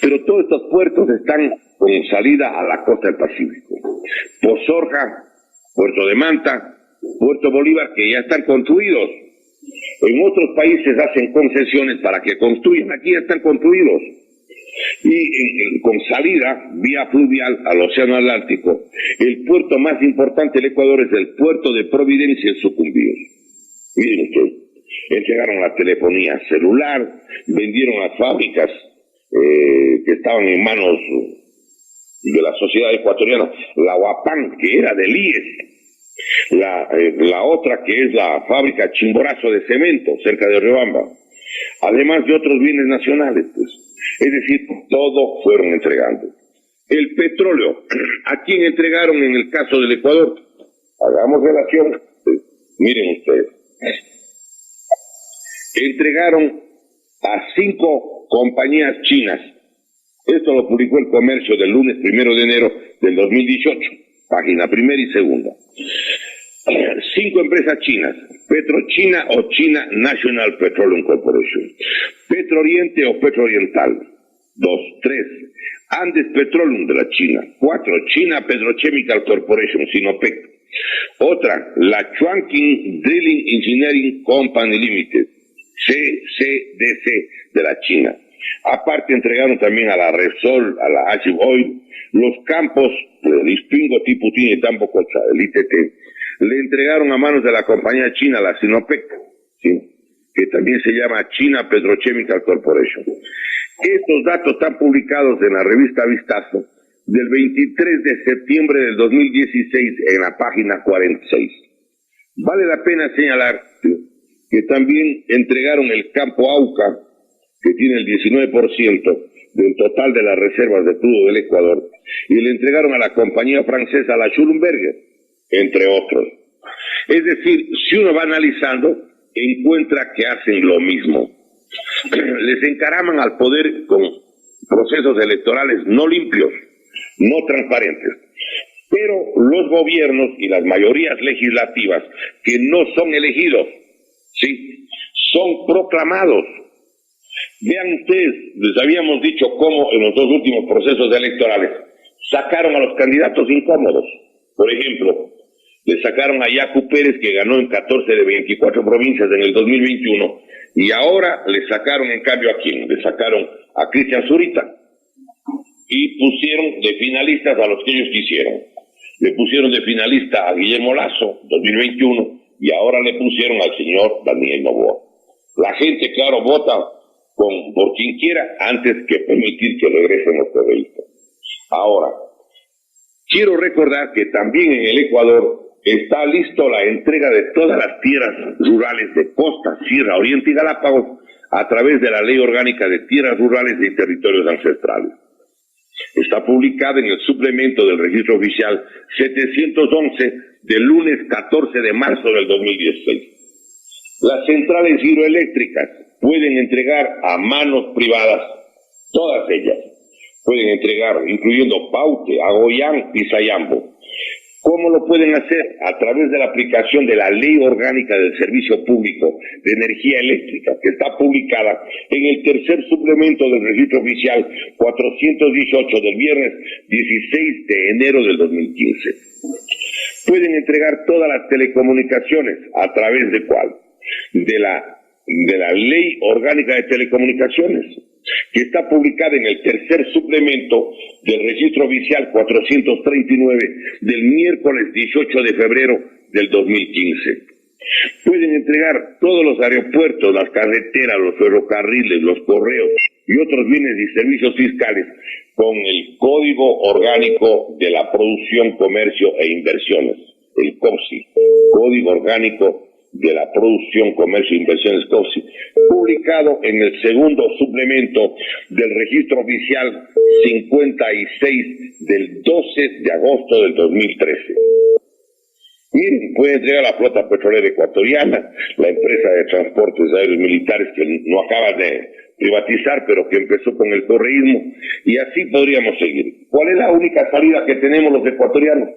Speaker 1: Pero todos estos puertos están con salida a la costa del Pacífico. Pozorja, Puerto de Manta, Puerto Bolívar, que ya están construidos. En otros países hacen concesiones para que construyan, aquí ya están construidos. Y con salida vía fluvial al Océano Atlántico, el puerto más importante del Ecuador es el puerto de Providencia en Sucumbíos. Miren ustedes, entregaron la telefonía celular, vendieron las fábricas que estaban en manos de la sociedad ecuatoriana, la Huapán, que era del IES, la otra que es la fábrica Chimborazo de cemento, cerca de Riobamba, además de otros bienes nacionales, pues. Es decir, todo fueron entregando. El petróleo, ¿a quién entregaron en el caso del Ecuador? Hagamos relación, miren ustedes. Entregaron a 5 compañías chinas. Esto lo publicó El Comercio del lunes 1 de enero del 2018, página primera y segunda. 5 empresas chinas: Petrochina o China National Petroleum Corporation, Petrooriente o Petrooriental. 2, 3, Andes Petroleum de la China. 4, China Petrochemical Corporation, Sinopec. Otra, la Chuanqing Drilling Engineering Company Limited, CCDC de la China. Aparte entregaron también a la Repsol, a la H Oil, los campos del Ispingo, Tiputín y Tambococha, el ITT. Le entregaron a manos de la compañía china, la Sinopec, ¿sí?, que también se llama China Petrochemical Corporation. Estos datos están publicados en la revista Vistazo del 23 de septiembre del 2016 en la página 46. Vale la pena señalar que también entregaron el campo Auca, que tiene el 19% del total de las reservas de crudo del Ecuador, y le entregaron a la compañía francesa, la Schlumberger, entre otros. Es decir, si uno va analizando, encuentra que hacen lo mismo. Les encaraman al poder con procesos electorales no limpios, no transparentes. Pero los gobiernos y las mayorías legislativas que no son elegidos, ¿sí?, son proclamados. Vean ustedes, les habíamos dicho cómo en los dos últimos procesos electorales sacaron a los candidatos incómodos. Por ejemplo, le sacaron a Yacu Pérez, que ganó en 14 de 24 provincias en el 2021, y ahora le sacaron en cambio a quién, le sacaron a Cristian Zurita, y pusieron de finalistas a los que ellos quisieron. Le pusieron de finalista a Guillermo Lasso, 2021, y ahora le pusieron al señor Daniel Noboa. La gente, claro, vota por quien quiera antes que permitir que regresen los terroristas. Ahora, quiero recordar que también en el Ecuador está listo la entrega de todas las tierras rurales de Costa, Sierra, Oriente y Galápagos a través de la Ley Orgánica de Tierras Rurales y Territorios Ancestrales. Está publicada en el suplemento del Registro Oficial 711 del lunes 14 de marzo del 2016. Las centrales hidroeléctricas pueden entregar a manos privadas, todas ellas. Pueden entregar, incluyendo Paute, Agoyán y Sayambo. ¿Cómo lo pueden hacer? A través de la aplicación de la Ley Orgánica del Servicio Público de Energía Eléctrica, que está publicada en el tercer suplemento del Registro Oficial 418 del viernes 16 de enero del 2015. Pueden entregar todas las telecomunicaciones, ¿a través de cuál? De la Ley Orgánica de Telecomunicaciones, que está publicada en el tercer suplemento del Registro Oficial 439 del miércoles 18 de febrero del 2015. Pueden entregar todos los aeropuertos, las carreteras, los ferrocarriles, los correos y otros bienes y servicios fiscales con el Código Orgánico de la Producción, Comercio e Inversiones, el COPSI, Código Orgánico de la Producción, Comercio e Inversiones COPSI, publicado en el segundo suplemento del Registro Oficial 56 del 12 de agosto del 2013. Miren, puede entregar la flota petrolera ecuatoriana, la empresa de transportes aéreos militares que no acaba de privatizar, pero que empezó con el correísmo, y así podríamos seguir. ¿Cuál es la única salida que tenemos los ecuatorianos?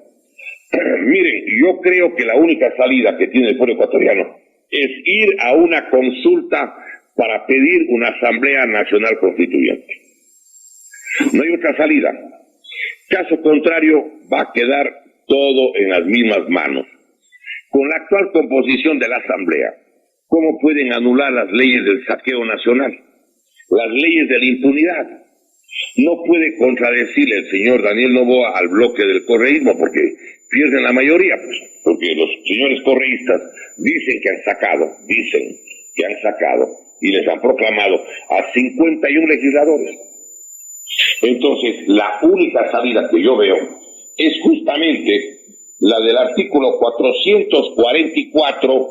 Speaker 1: Miren, yo creo que la única salida que tiene el pueblo ecuatoriano es ir a una consulta para pedir una Asamblea Nacional Constituyente. No hay otra salida. Caso contrario, va a quedar todo en las mismas manos. Con la actual composición de la Asamblea, ¿cómo pueden anular las leyes del saqueo nacional? Las leyes de la impunidad. No puede contradecirle el señor Daniel Noboa al bloque del correísmo porque pierden la mayoría, pues, porque los señores correístas dicen que han sacado y les han proclamado a 51 legisladores. Entonces, la única salida que yo veo es justamente la del artículo 444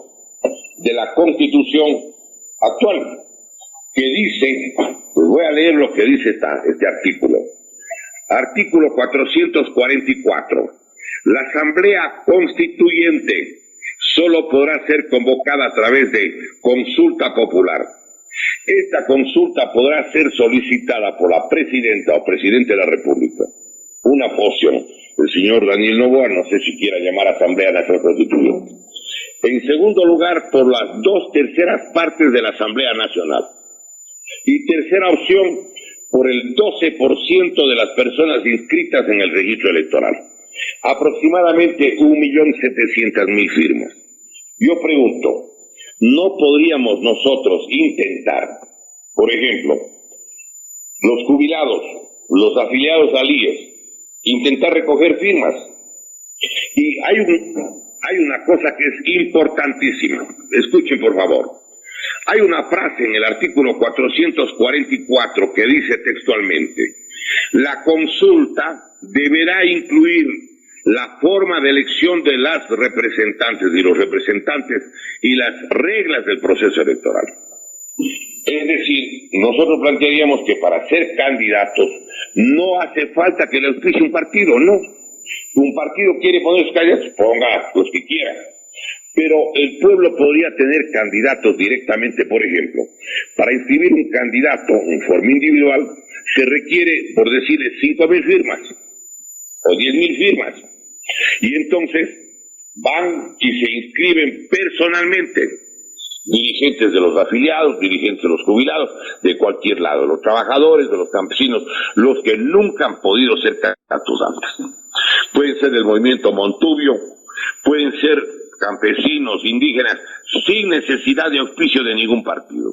Speaker 1: de la Constitución actual, que dice, pues voy a leer lo que dice este artículo. Artículo 444. La Asamblea Constituyente solo podrá ser convocada a través de consulta popular. Esta consulta podrá ser solicitada por la presidenta o presidente de la República. Una opción. El señor Daniel Noboa no sé si quiera llamar Asamblea Nacional Constituyente. En segundo lugar, por las 2/3 partes de la Asamblea Nacional. Y tercera opción, por el 12% de las personas inscritas en el registro electoral. Aproximadamente 1.700.000 firmas. Yo pregunto, ¿no podríamos nosotros intentar, por ejemplo, los jubilados, los afiliados al IES, intentar recoger firmas? Y hay una cosa que es importantísima. Escuchen, por favor. Hay una frase en el artículo 444 que dice textualmente: La consulta deberá incluir la forma de elección de las representantes y los representantes y las reglas del proceso electoral. Es decir, nosotros plantearíamos que para ser candidatos no hace falta que le auspicie un partido, no. Un partido quiere poner sus candidatos, ponga los que quiera. Pero el pueblo podría tener candidatos directamente, por ejemplo. Para inscribir un candidato en forma individual se requiere, por decirle, 5.000 firmas o 10.000 firmas. Y entonces van y se inscriben personalmente dirigentes de los afiliados, dirigentes de los jubilados, de cualquier lado, los trabajadores, de los campesinos, los que nunca han podido ser candidatos antes. Pueden ser del movimiento Montubio, pueden ser campesinos, indígenas, sin necesidad de auspicio de ningún partido.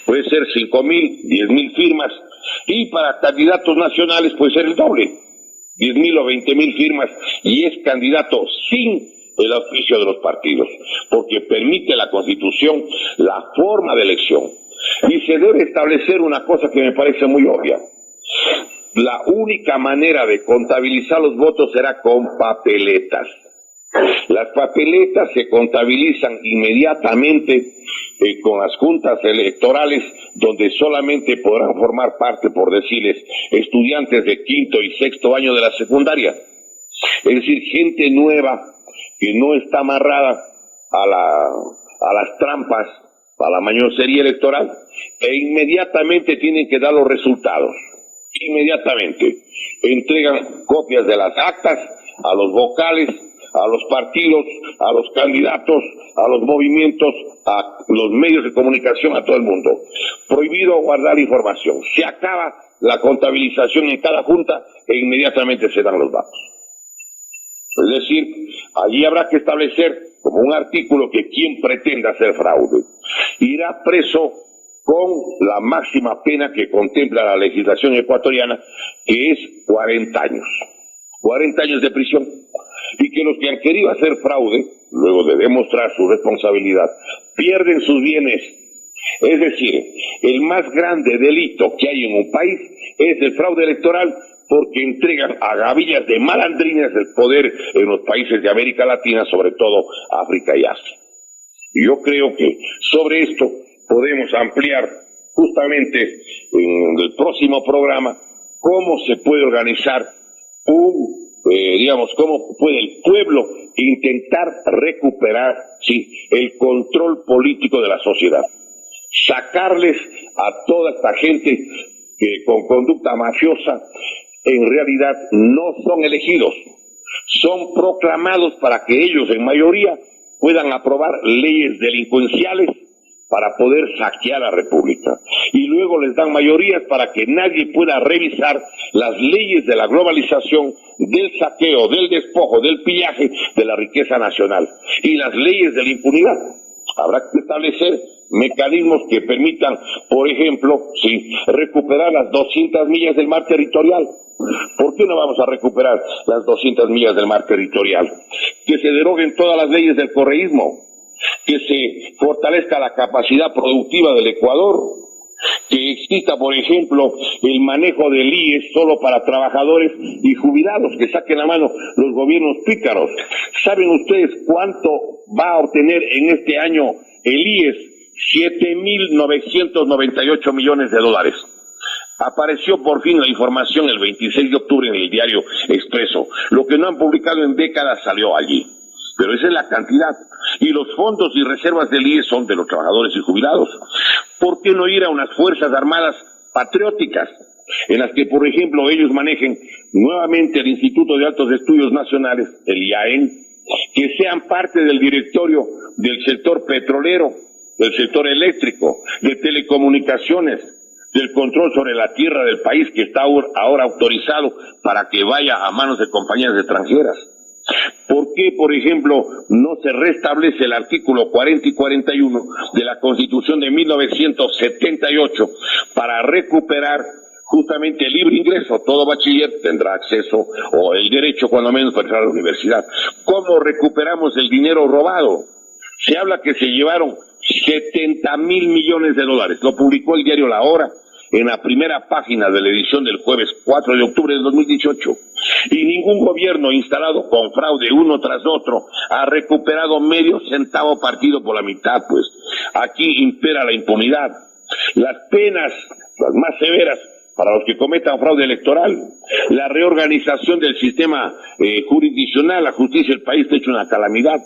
Speaker 1: Puede ser 5.000, 10.000 firmas, y para candidatos nacionales puede ser el doble, 10.000 o 20.000 firmas, y es candidato sin el auspicio de los partidos, porque permite la Constitución la forma de elección. Y se debe establecer una cosa que me parece muy obvia. La única manera de contabilizar los votos será con papeletas. Las papeletas se contabilizan inmediatamente con las juntas electorales, donde solamente podrán formar parte, por decirles, estudiantes de quinto y sexto año de la secundaria. Es decir, gente nueva que no está amarrada a las trampas, a la mañosería electoral, e inmediatamente tienen que dar los resultados. Inmediatamente entregan copias de las actas a los vocales, a los partidos, a los candidatos, a los movimientos, a los medios de comunicación, a todo el mundo. Prohibido guardar información. Se acaba la contabilización en cada junta e inmediatamente se dan los datos. Es decir, allí habrá que establecer como un artículo que quien pretenda hacer fraude irá preso con la máxima pena que contempla la legislación ecuatoriana, que es 40 años. 40 años de prisión. Y que los que han querido hacer fraude, luego de demostrar su responsabilidad, pierden sus bienes. Es decir, el más grande delito que hay en un país es el fraude electoral, porque entregan a gavillas de malandrines el poder en los países de América Latina, sobre todo África y Asia. Y yo creo que sobre esto podemos ampliar justamente en el próximo programa cómo se puede organizar cómo puede el pueblo intentar recuperar, sí, el control político de la sociedad. Sacarles a toda esta gente que con conducta mafiosa en realidad no son elegidos, son proclamados para que ellos en mayoría puedan aprobar leyes delincuenciales para poder saquear la República. Y luego les dan mayorías para que nadie pueda revisar las leyes de la globalización, del saqueo, del despojo, del pillaje de la riqueza nacional. Y las leyes de la impunidad. Habrá que establecer mecanismos que permitan, por ejemplo, recuperar las 200 millas del mar territorial. ¿Por qué no vamos a recuperar las 200 millas del mar territorial? Que se deroguen todas las leyes del correísmo, que se fortalezca la capacidad productiva del Ecuador, que exista, por ejemplo, el manejo del IES solo para trabajadores y jubilados, que saquen la mano los gobiernos pícaros. ¿Saben ustedes cuánto va a obtener en este año el IES? 7.998 millones de dólares. Apareció por fin la información el 26 de octubre en el diario Expreso. Lo que no han publicado en décadas salió allí. Pero esa es la cantidad. Y los fondos y reservas del IES son de los trabajadores y jubilados. ¿Por qué no ir a unas fuerzas armadas patrióticas, en las que, por ejemplo, ellos manejen nuevamente el Instituto de Altos Estudios Nacionales, el IAEN, que sean parte del directorio del sector petrolero, del sector eléctrico, de telecomunicaciones, del control sobre la tierra del país, que está ahora autorizado para que vaya a manos de compañías extranjeras? ¿Por qué, por ejemplo, no se restablece el artículo 40 y 41 de la Constitución de 1978 para recuperar justamente el libre ingreso? Todo bachiller tendrá acceso, o el derecho cuando menos, para entrar a la universidad. ¿Cómo recuperamos el dinero robado? Se habla que se llevaron 70.000 millones de dólares. Lo publicó el diario La Hora en la primera página de la edición del jueves 4 de octubre de 2018. Y ningún gobierno instalado con fraude uno tras otro ha recuperado medio centavo partido por la mitad, pues. Aquí impera la impunidad. Las penas, las más severas, para los que cometan fraude electoral, la reorganización del sistema jurisdiccional, la justicia del país está hecho una calamidad.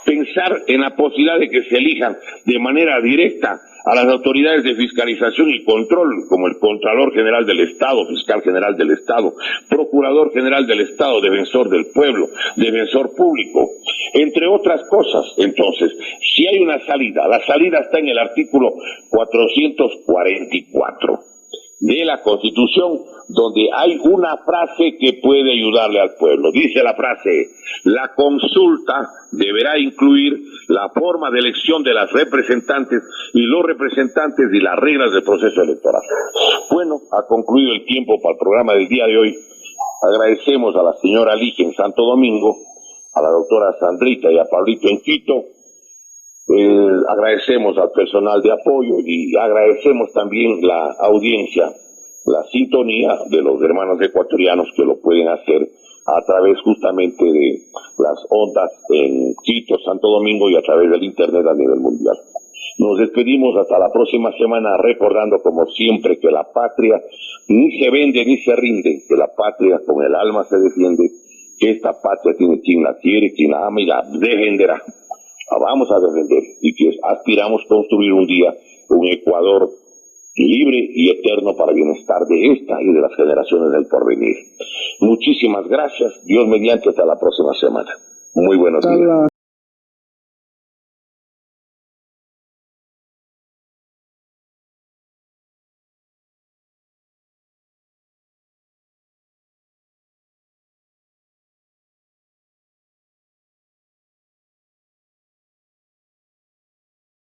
Speaker 1: Pensar en la posibilidad de que se elijan de manera directa a las autoridades de fiscalización y control, como el Contralor General del Estado, Fiscal General del Estado, Procurador General del Estado, Defensor del Pueblo, Defensor Público, entre otras cosas. Entonces, si hay una salida, la salida está en el artículo 444 de la Constitución, donde hay una frase que puede ayudarle al pueblo. Dice la frase: la consulta deberá incluir la forma de elección de las representantes y los representantes y las reglas del proceso electoral. Bueno, ha concluido el tiempo para el programa del día de hoy. Agradecemos a la señora Ligia en Santo Domingo, a la doctora Sandrita y a Pablito en Quito. Agradecemos al personal de apoyo y agradecemos también la audiencia, la sintonía de los hermanos ecuatorianos que lo pueden hacer a través justamente de las ondas en Quito, Santo Domingo y a través del internet a nivel mundial. Nos despedimos hasta la próxima semana, recordando como siempre que la patria ni se vende ni se rinde, que la patria con el alma se defiende, que esta patria tiene quien la quiere, quien la ama y la defenderá. La vamos a defender y que aspiramos construir un día un Ecuador libre y eterno para el bienestar de esta y de las generaciones del porvenir. Muchísimas gracias. Dios mediante, hasta la próxima semana. Muy buenos días.